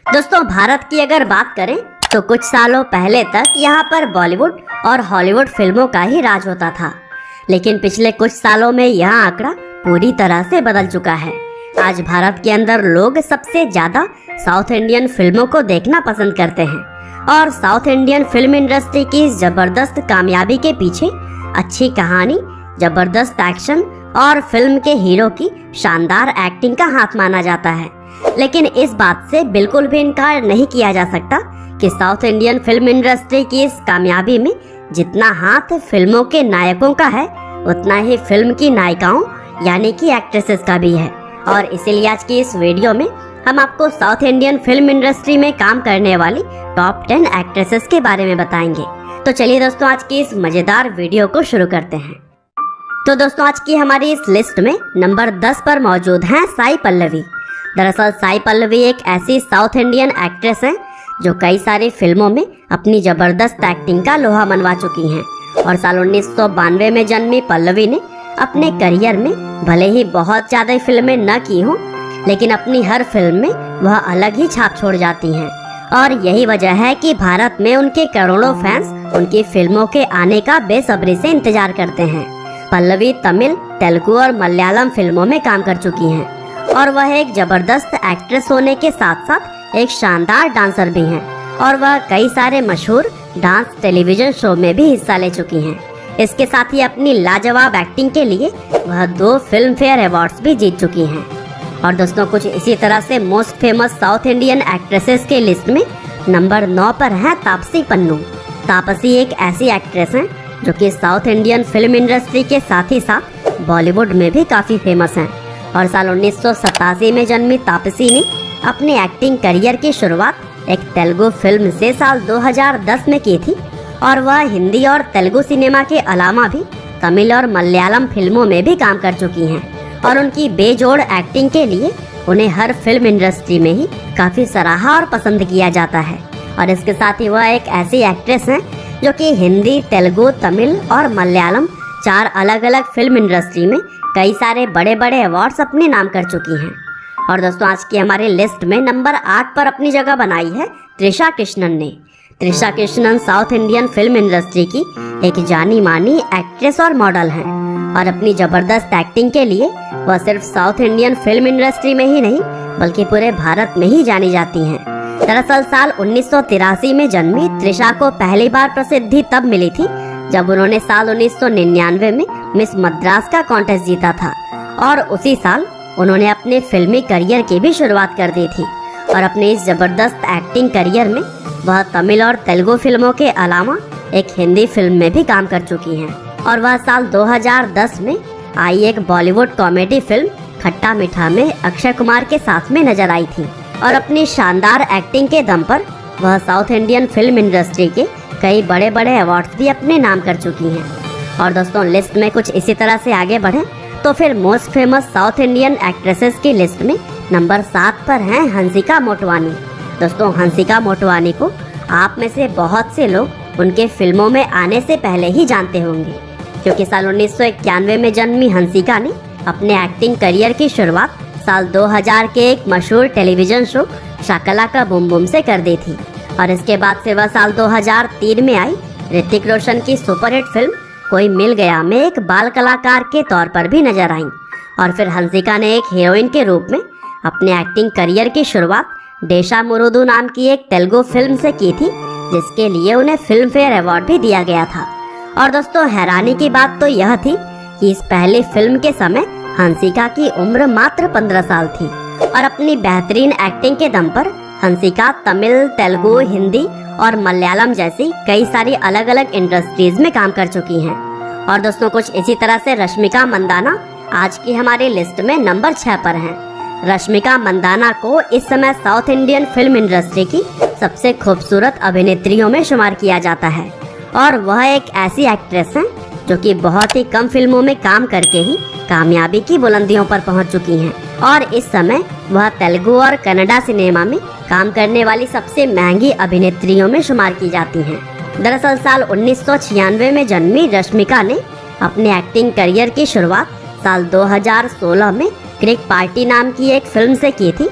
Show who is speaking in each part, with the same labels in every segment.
Speaker 1: दोस्तों, भारत की अगर बात करें तो कुछ सालों पहले तक यहाँ पर बॉलीवुड और हॉलीवुड फिल्मों का ही राज होता था। लेकिन पिछले कुछ सालों में यह आंकड़ा पूरी तरह से बदल चुका है। आज भारत के अंदर लोग सबसे ज्यादा साउथ इंडियन फिल्मों को देखना पसंद करते हैं और साउथ इंडियन फिल्म इंडस्ट्री की इस जबरदस्त कामयाबी के पीछे अच्छी कहानी, जबरदस्त एक्शन और फिल्म के हीरो की शानदार एक्टिंग का हाथ माना जाता है। लेकिन इस बात से बिल्कुल भी इनकार नहीं किया जा सकता कि साउथ इंडियन फिल्म इंडस्ट्री की इस कामयाबी में जितना हाथ फिल्मों के नायकों का है, उतना ही फिल्म की नायिकाओं यानी कि एक्ट्रेसेस का भी है। और इसीलिए आज की इस वीडियो में हम आपको साउथ इंडियन फिल्म इंडस्ट्री में काम करने वाली टॉप 10 एक्ट्रेसेस के बारे में बताएंगे। तो चलिए दोस्तों, आज की इस मजेदार वीडियो को शुरू करते हैं। तो दोस्तों, आज की हमारी इस लिस्ट में नंबर 10 पर मौजूद हैं साई पल्लवी। दरअसल साई पल्लवी एक ऐसी साउथ इंडियन एक्ट्रेस हैं जो कई सारी फिल्मों में अपनी जबरदस्त एक्टिंग का लोहा मनवा चुकी हैं। और साल 1992 में जन्मी पल्लवी ने अपने करियर में भले ही बहुत ज्यादा फिल्में न की हों, लेकिन अपनी हर फिल्म में वह अलग ही छाप छोड़ जाती हैं। और यही वजह है कि भारत में उनके करोड़ों फैंस उनकी फिल्मों के आने का बेसब्री से इंतजार करते हैं। पल्लवी तमिल, तेलुगु और मलयालम फिल्मों में काम कर चुकी हैं और वह एक जबरदस्त एक्ट्रेस होने के साथ साथ एक शानदार डांसर भी हैं और वह कई सारे मशहूर डांस टेलीविजन शो में भी हिस्सा ले चुकी हैं। इसके साथ ही अपनी लाजवाब एक्टिंग के लिए वह 2 फिल्म फेयर अवार्ड्स भी जीत चुकी हैं। और दोस्तों, कुछ इसी तरह से most famous south Indian actresses के लिस्ट में नंबर 9 पर है तापसी पन्नू। तापसी एक ऐसी एक्ट्रेस हैं जो कि साउथ इंडियन फिल्म इंडस्ट्री के साथ ही साथ बॉलीवुड में भी काफी फेमस हैं। और साल 1987 में जन्मी तापसी ने अपने एक्टिंग करियर की शुरुआत एक तेलुगु फिल्म से साल 2010 में की थी और वह हिंदी और तेलुगु सिनेमा के अलावा भी तमिल और मलयालम फिल्मों में भी काम कर चुकी हैं। और उनकी बेजोड़ एक्टिंग के लिए उन्हें हर फिल्म इंडस्ट्री में ही काफी सराहा और पसंद किया जाता है। और इसके साथ ही वह एक ऐसी एक्ट्रेस हैं जो कि हिंदी, तेलुगु, तमिल और मलयालम 4 अलग अलग फिल्म इंडस्ट्री में कई सारे बड़े बड़े अवार्ड्स अपने नाम कर चुकी हैं। और दोस्तों, आज की हमारी लिस्ट में नंबर 8 पर अपनी जगह बनाई है त्रिशा कृष्णन ने। Trisha Krishnan south Indian film industry की एक जानी मानी एक्ट्रेस और मॉडल हैं और अपनी जबरदस्त एक्टिंग के लिए वह सिर्फ साउथ इंडियन फिल्म इंडस्ट्री में ही नहीं बल्कि पूरे भारत में ही जानी जाती हैं। दरअसल साल 1983 में जन्मी त्रिशा को पहली बार प्रसिद्धि तब मिली थी जब उन्होंने साल 1999 में मिस मद्रास का कॉन्टेस्ट जीता था और उसी साल उन्होंने अपने फिल्मी करियर की भी शुरुआत कर दी थी। और अपने इस जबरदस्त एक्टिंग करियर में वह तमिल और तेलुगु फिल्मों के अलावा एक हिंदी फिल्म में भी काम कर चुकी हैं। और वह साल 2010 में आई एक बॉलीवुड कॉमेडी फिल्म खट्टा मीठा में अक्षय कुमार के साथ में नजर आई थी। और अपनी शानदार एक्टिंग के दम पर वह साउथ इंडियन फिल्म इंडस्ट्री के कई बड़े बड़े अवार्ड्स भी अपने नाम कर चुकी हैं। और दोस्तों, लिस्ट में कुछ इसी तरह से आगे बढ़े तो फिर most famous south Indian actresses की लिस्ट में नंबर 7 पर हैं हंसिका मोटवानी। दोस्तों, हंसिका मोटवानी को आप में से बहुत से लोग उनके फिल्मों में आने से पहले ही जानते होंगे, क्योंकि साल 1991 में जन्मी हंसिका ने अपने एक्टिंग करियर की शुरुआत साल 2000 के एक मशहूर टेलीविजन शो शाका लाका बूम बूम से कर दी थी। और इसके बाद से वह साल 2003 में आई ऋतिक रोशन की सुपरहिट फिल्म कोई मिल गया में एक बाल कलाकार के तौर पर भी नजर आई। और फिर हंसिका ने एक हीरोइन के रूप में अपने एक्टिंग करियर की शुरुआत डेशा मुरुदु नाम की एक तेलुगु फिल्म से की थी, जिसके लिए उन्हें फिल्म फेयर अवार्ड भी दिया गया था। और दोस्तों, हैरानी की बात तो यह थी कि इस पहली फिल्म के समय हंसिका की उम्र मात्र 15 साल थी। और अपनी बेहतरीन एक्टिंग के दम पर हंसिका तमिल, तेलुगु, हिंदी और मलयालम जैसी कई सारी अलग अलग इंडस्ट्रीज में काम कर चुकी हैं। और दोस्तों, कुछ इसी तरह से रश्मिका मंदाना आज की हमारी लिस्ट में नंबर 6 पर हैं। रश्मिका मंदाना को इस समय साउथ इंडियन फिल्म इंडस्ट्री की सबसे खूबसूरत अभिनेत्रियों में शुमार किया जाता है और वह एक ऐसी एक्ट्रेस हैं जो कि बहुत ही कम फिल्मों में काम करके ही कामयाबी की बुलंदियों पर पहुंच चुकी हैं। और इस समय वह तेलुगु और कन्नड़ा सिनेमा में काम करने वाली सबसे महंगी अभिनेत्रियों में शुमार की जाती हैं। दरअसल साल 1996 में जन्मी रश्मिका ने अपने एक्टिंग करियर की शुरुआत साल 2016 में क्रिक पार्टी नाम की एक फिल्म से की थी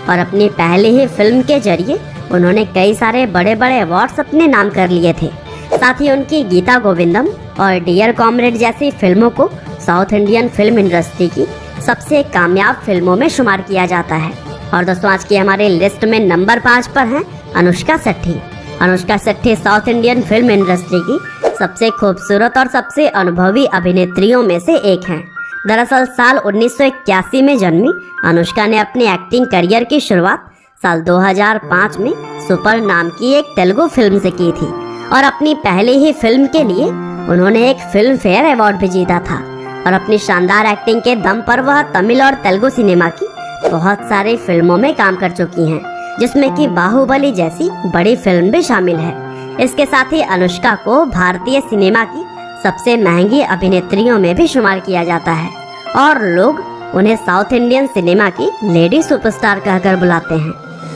Speaker 1: और अपनी पहली ही फिल्म के जरिए उन्होंने कई सारे बड़े बड़े अवार्ड्स अपने नाम कर लिए थे। साथ ही उनकी गीता गोविंदम और डियर कॉमरेड जैसी फिल्मों को साउथ इंडियन फिल्म इंडस्ट्री की सबसे कामयाब फिल्मों में शुमार किया जाता है। और दोस्तों, आज की हमारे लिस्ट में नंबर 5 पर हैं Anushka Shetty. Anushka Shetty south Indian film industry की सबसे खूबसूरत और सबसे अनुभवी अभिनेत्रियों में से एक हैं। दरअसल साल 1981 में जन्मी अनुष्का ने अपने एक्टिंग करियर की शुरुआत साल 2005 में सुपर नाम की एक तेलुगु फिल्म से की थी और अपनी पहली ही फिल्म के लिए उन्होंने एक फिल्म फेयर अवार्ड भी जीता था। और अपनी शानदार एक्टिंग के दम पर वह तमिल और तेलुगु सिनेमा की बहुत सारी फिल्मों में काम कर चुकी हैं, जिसमें कि बाहुबली जैसी बड़ी फिल्म भी शामिल है। इसके साथ ही अनुष्का को भारतीय सिनेमा की सबसे महंगी अभिनेत्रियों में भी शुमार किया जाता है और लोग उन्हें साउथ इंडियन सिनेमा की लेडी सुपरस्टार कहकर बुलाते हैं।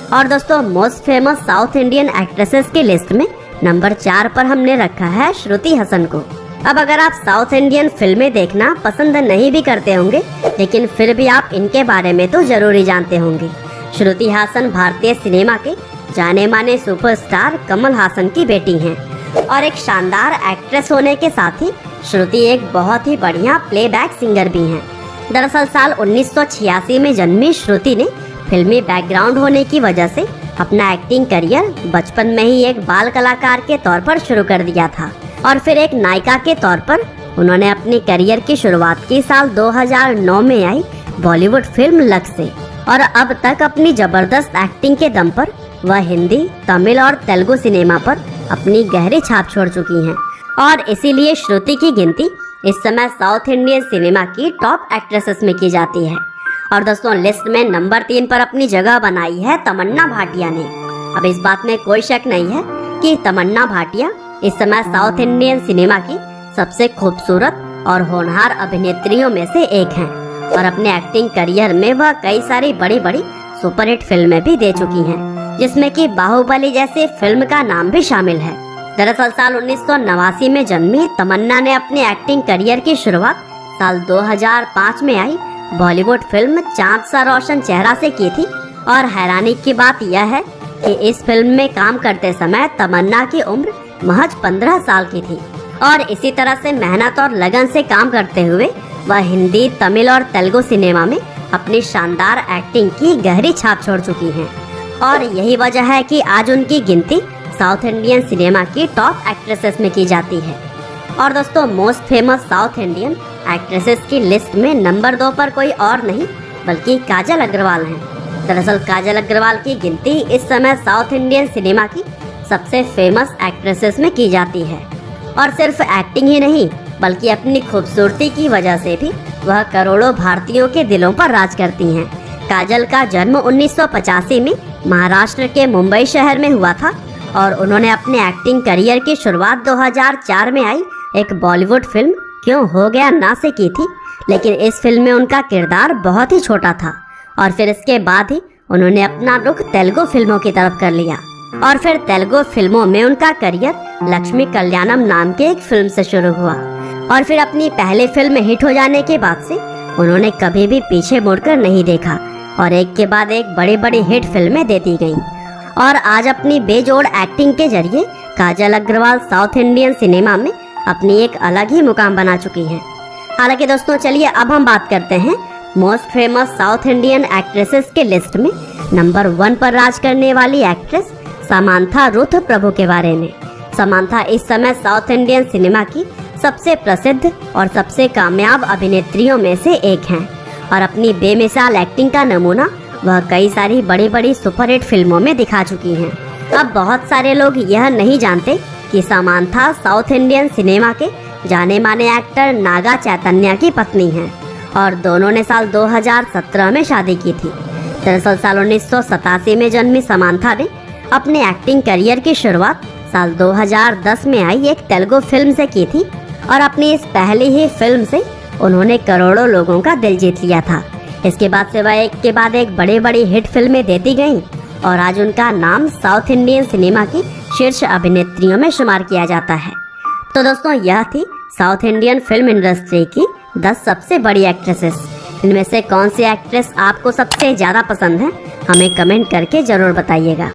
Speaker 1: और दोस्तों, most famous south Indian actresses की लिस्ट में नंबर 4 पर हमने रखा है श्रुति हसन को। अब अगर आप साउथ इंडियन फिल्में देखना पसंद नहीं भी करते होंगे, लेकिन फिर भी आप इनके बारे में तो जरूर ही जानते होंगे। श्रुति हासन भारतीय सिनेमा के जाने माने सुपरस्टार कमल हासन की बेटी हैं और एक शानदार एक्ट्रेस होने के साथ ही श्रुति एक बहुत ही बढ़िया प्लेबैक सिंगर भी हैं। दरअसल साल 1986 में जन्मी श्रुति ने फिल्मी बैकग्राउंड होने की वजह से अपना एक्टिंग करियर बचपन में ही एक बाल कलाकार के तौर पर शुरू कर दिया था और फिर एक नायिका के तौर पर उन्होंने अपनी करियर की शुरुआत की साल 2009 में आई बॉलीवुड फिल्म लक्स से। और अब तक अपनी जबरदस्त एक्टिंग के दम पर वह हिंदी, तमिल और तेलुगु सिनेमा पर अपनी गहरी छाप छोड़ चुकी हैं और इसीलिए श्रुति की गिनती इस समय साउथ इंडियन सिनेमा की टॉप एक्ट्रेसेस में की जाती है। और दोस्तों, लिस्ट में नंबर 3 पर अपनी जगह बनाई है तमन्ना भाटिया ने। अब इस बात में कोई शक नहीं है कि तमन्ना भाटिया इस समय साउथ इंडियन सिनेमा की सबसे खूबसूरत और होनहार अभिनेत्रियों में से एक हैं और अपने एक्टिंग करियर में वह कई सारी बड़ी बड़ी सुपरहिट फिल्में भी दे चुकी हैं, जिसमें कि बाहुबली जैसी फिल्म का नाम भी शामिल है। दरअसल साल 1989 में जन्मी तमन्ना ने अपने एक्टिंग करियर की शुरुआत साल 2005 में आई बॉलीवुड फिल्म चांद सा रोशन चेहरा से की थी। और हैरानी की बात यह है कि इस फिल्म में काम करते समय तमन्ना की उम्र महज 15 साल की थी और इसी तरह से मेहनत और लगन से काम करते हुए वह हिंदी, तमिल और तेलुगु सिनेमा में अपनी शानदार एक्टिंग की गहरी छाप छोड़ चुकी हैं और यही वजह है कि आज उनकी गिनती साउथ इंडियन सिनेमा की टॉप एक्ट्रेसेस में की जाती है। और दोस्तों, most famous south Indian actresses की लिस्ट में नंबर 2 पर कोई और नहीं बल्कि काजल अग्रवाल हैं। दरअसल काजल अग्रवाल की गिनती इस समय साउथ इंडियन सिनेमा की सबसे फेमस एक्ट्रेसेस में की जाती है और सिर्फ एक्टिंग ही नहीं बल्कि अपनी खूबसूरती की वजह से भी वह करोड़ों भारतीयों के दिलों पर राज करती हैं। काजल का जन्म 1985 में महाराष्ट्र के मुंबई शहर में हुआ था और उन्होंने अपने एक्टिंग करियर की शुरुआत 2004 में आई एक बॉलीवुड फिल्म क्यों हो गया ना से की थी, लेकिन इस फिल्म में उनका किरदार बहुत ही छोटा था और फिर इसके बाद ही उन्होंने अपना रुख तेलुगु फिल्मों की तरफ कर लिया और फिर तेलुगु फिल्मों में उनका करियर लक्ष्मी कल्याणम नाम के एक फिल्म से शुरू हुआ और फिर अपनी पहली फिल्म हिट हो जाने के बाद से उन्होंने कभी भी पीछे मुड़कर नहीं देखा और एक के बाद एक बड़ी बड़ी हिट फिल्में देती गईं और आज अपनी बेजोड़ एक्टिंग के जरिए काजल अग्रवाल साउथ इंडियन सिनेमा में अपनी एक अलग ही मुकाम बना चुकी हैं। हालांकि दोस्तों, चलिए अब हम बात करते हैं most famous south Indian actresses के लिस्ट में नंबर 1 पर राज करने वाली एक्ट्रेस समांथा रुथ प्रभु के बारे में। समांथा इस समय साउथ इंडियन सिनेमा की सबसे प्रसिद्ध और सबसे कामयाब अभिनेत्रियों में से एक हैं और अपनी बेमिसाल एक्टिंग का नमूना वह कई सारी बड़ी बड़ी सुपरहिट फिल्मों में दिखा चुकी हैं। अब बहुत सारे लोग यह नहीं जानते कि समांथा साउथ इंडियन सिनेमा के जाने माने एक्टर नागा चैतन्य की पत्नी हैं और दोनों ने साल 2017 में शादी की थी। दरअसल साल 1987 में जन्मी समांथा ने अपने एक्टिंग करियर की शुरुआत साल 2010 में आई एक तेलुगु फिल्म से की थी और अपनी इस पहली ही फिल्म से उन्होंने करोड़ों लोगों का दिल जीत लिया था। इसके बाद से वह एक के बाद एक बड़ी बड़ी हिट फिल्में देती गईं और आज उनका नाम साउथ इंडियन सिनेमा की शीर्ष अभिनेत्रियों में शुमार किया जाता है। तो दोस्तों, यह थी साउथ इंडियन फिल्म इंडस्ट्री की 10 सबसे बड़ी एक्ट्रेसेस। इनमें से कौन सी एक्ट्रेस आपको सबसे ज़्यादा पसंद है हमें कमेंट करके ज़रूर बताइएगा।